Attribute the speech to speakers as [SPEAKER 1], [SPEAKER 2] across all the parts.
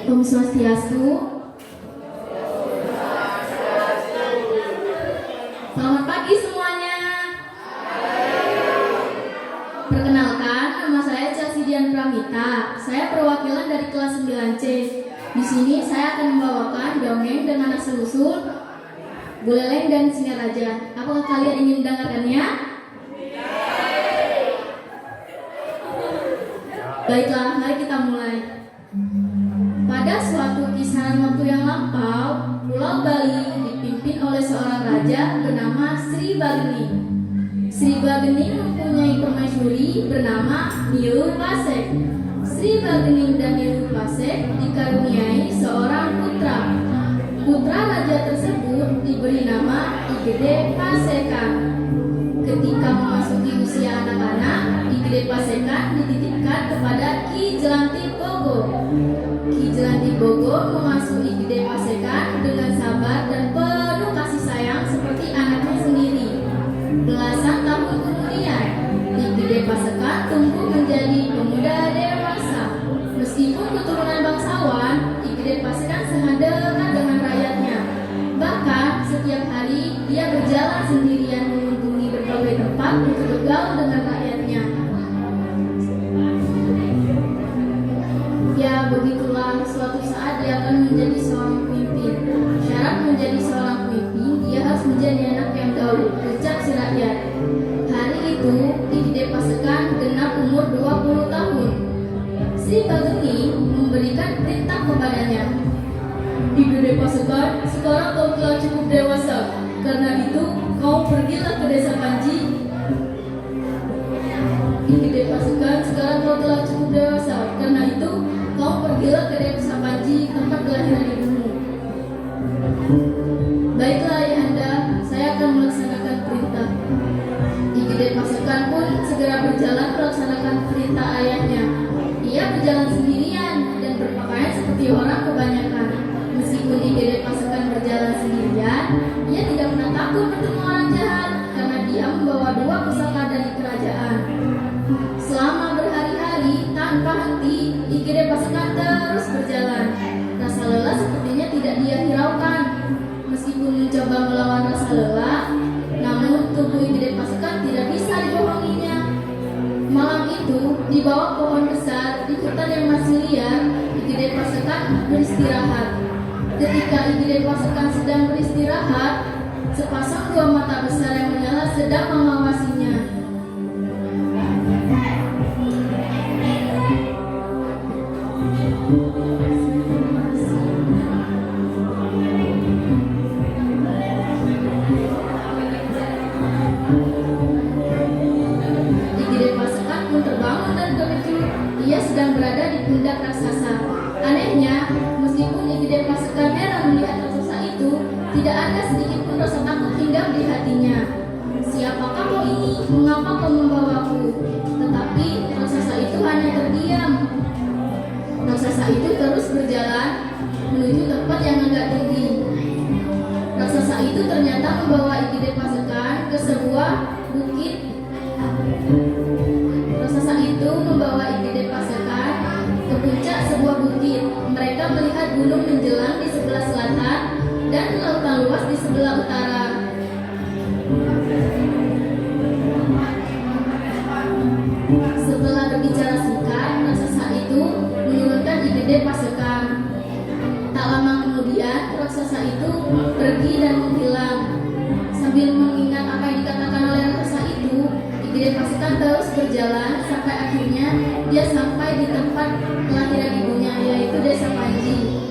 [SPEAKER 1] Om Swastiastu. Selamat pagi semuanya. Perkenalkan, nama saya Chelsea Dian Pramita. Saya perwakilan dari kelas 9C. Di sini saya akan membawakan dongeng dengan asal-usul Buleleng dan Singaraja. Apakah kalian ingin mendengarkannya? Baiklah, mari kita mulai. Pada suatu kisaran waktu yang lampau, Pulau Bali dipimpin oleh seorang raja bernama Sri Bageni. Sri Bageni mempunyai permaisuri bernama Niu Pasek. Sri Bageni dan Niu Pasek dikaruniai seorang putra. Putra raja tersebut diberi nama Igede Pasekan. Ketika memasuki usia anak-anak, Igede Pasekan dititipkan kepada Ki Jelantik Bogo. Ki Jelantik Bogo mengasuh Igede Pasekan dengan sabar dan penuh kasih sayang seperti anaknya sendiri. Belasan tahun kemudian, Igede Pasekan tumbuh menjadi pemuda dewasa. Meskipun keturunan bangsawan, Igede Pasekan sangat dekat dengan rakyatnya. Bahkan setiap hari dia berjalan sendirian mengunjungi berbagai tempat untuk bergaul dengan rakyatnya. Ya, begitulah, suatu saat dia akan menjadi seorang pemimpin. Syarat menjadi seorang pemimpin, dia harus menjadi anak yang gaul, ucap si rakyat. Hari itu, Igede Pasekan genap umur 20 tahun. Sri Bageni memberikan perintah kepadanya. Igede Pasekan, sekarang kau telah cukup dewasa. Karena itu, kau pergilah ke desa Panji. Igede Pasekan, sekarang kau telah cukup dewasa. Karena itu, kau pergilah ke desa Panji, tempat kelahiran ibumu. Baiklah ayahanda, saya akan melaksanakan perintah. Igede Pasekan pun segera berjalan melaksanakan perintah ayahnya. Ia berjalan sendirian dan berpakaian seperti orang kebanyakan. Meskipun Igede Pasekan berjalan sendirian, ia tidak pernah takut bertemu orang jahat karena dia membawa 2 pusaka dari kerajaan. Selama berhari-hari tanpa henti, Igede Pasekan terus berjalan. Rasa lelah sepertinya tidak dia hiraukan. Meskipun mencoba melawan rasa lelah, namun tubuh Igede Pasekan tidak bisa dibohonginya. Malam itu, di bawah pohon besar di hutan yang masih liar, Igede Pasekan beristirahat. Ketika Igede Pasekan sedang beristirahat, sepasang 2 mata besar yang menyala sedang mengawasinya. Igede Pasekan pun terbangun dan terkejut. Ia sedang berada di pundak raksasa. Anehnya, meskipun Igede Pasekan heran melihat raksasa itu, tidak ada sedikit pun rasa takut hinggap di hatinya. Siapakah kau ini? Mengapa kau membawaku? Tetapi raksasa itu hanya terdiam. Raksasa itu terus berjalan menuju tempat yang agak tinggi. Raksasa itu ternyata membawa Igede Pasekan ke sebuah bukit. Raksasa itu membawa Igede Pasekan ke puncak sebuah bukit. Mereka melihat gunung menjelang di sebelah selatan dan lautan luas di sebelah utara. Setelah berbicara singkat, raksasa itu menurunkan Igede Pasekan. Tak lama kemudian, raksasa itu pergi dan menghilang. Sambil mengingat apa yang dikatakan oleh raksasa itu, Igede Pasekan terus berjalan sampai akhirnya dia sampai di tempat kelahiran ibunya, yaitu desa Panji.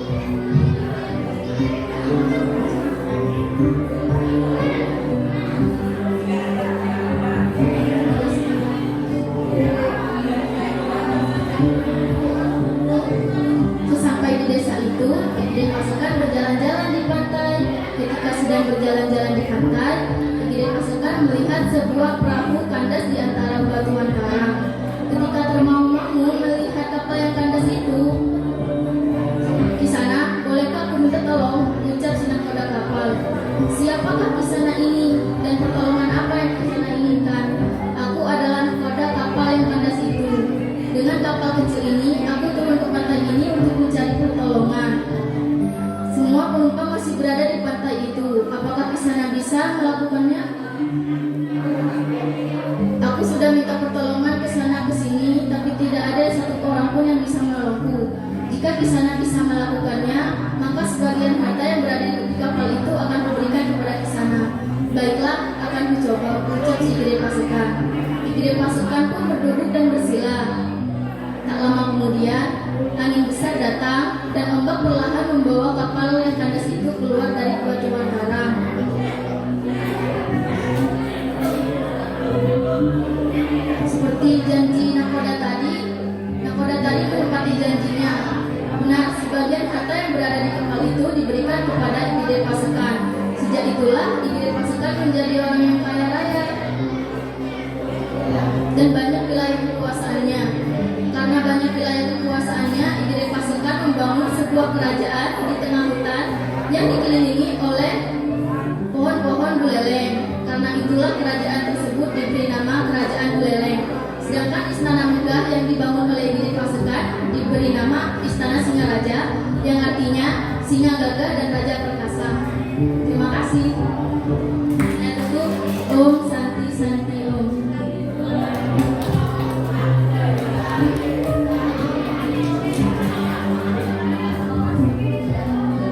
[SPEAKER 1] Sesampai di desa itu, Igede Pasekan berjalan-jalan di pantai. Ketika sedang berjalan-jalan di pantai, Igede Pasekan melihat sebuah perahu kandas di antara batuan karang. Ketika termangu-mangu melihat kapal yang kandas itu, "Kisana, bolehkah aku minta tolong?" ucap si nahkoda kapal. "Siapakah Kisana ini dan pertolongan apa yang Kisana inginkan?" "Aku adalah nahkoda kapal yang kandas itu. Dengan kapal kecil ini, aku turun ke pantai ini untuk mencari pertolongan apapun yang bisa menolongku. Jika Kisana bisa melakukannya, maka sebagian harta yang berada di kapal itu akan kuberikan kepada Kisana. Baiklah, akan kucoba, ucap si gede pasukan. Si gede pasukan pun berduduk dan bersila. Tak lama kemudian, angin besar datang dan ombak perlahan membawa kapal yang kandas itu keluar dari batuan karang. Seperti janji nakoda tadi menepati janjinya. Benar, sebagian harta yang berada di kapal itu diberikan kepada Igede pasukan. Sejak itulah Igede pasukan menjadi orang yang kaya raya dan banyak wilayah kekuasaannya. Karena banyak wilayah kekuasaannya, Igede pasukan membangun sebuah kerajaan di tengah hutan yang dikelilingi oleh pohon-pohon buleleng. Karena itulah kerajaan tersebut diberi nama Kerajaan Buleleng. Sedangkan istana megah yang dibangun oleh Igede pasukan diberi nama Istana Singaraja, yang artinya singa gagah dan raja perkasa. Terima kasih.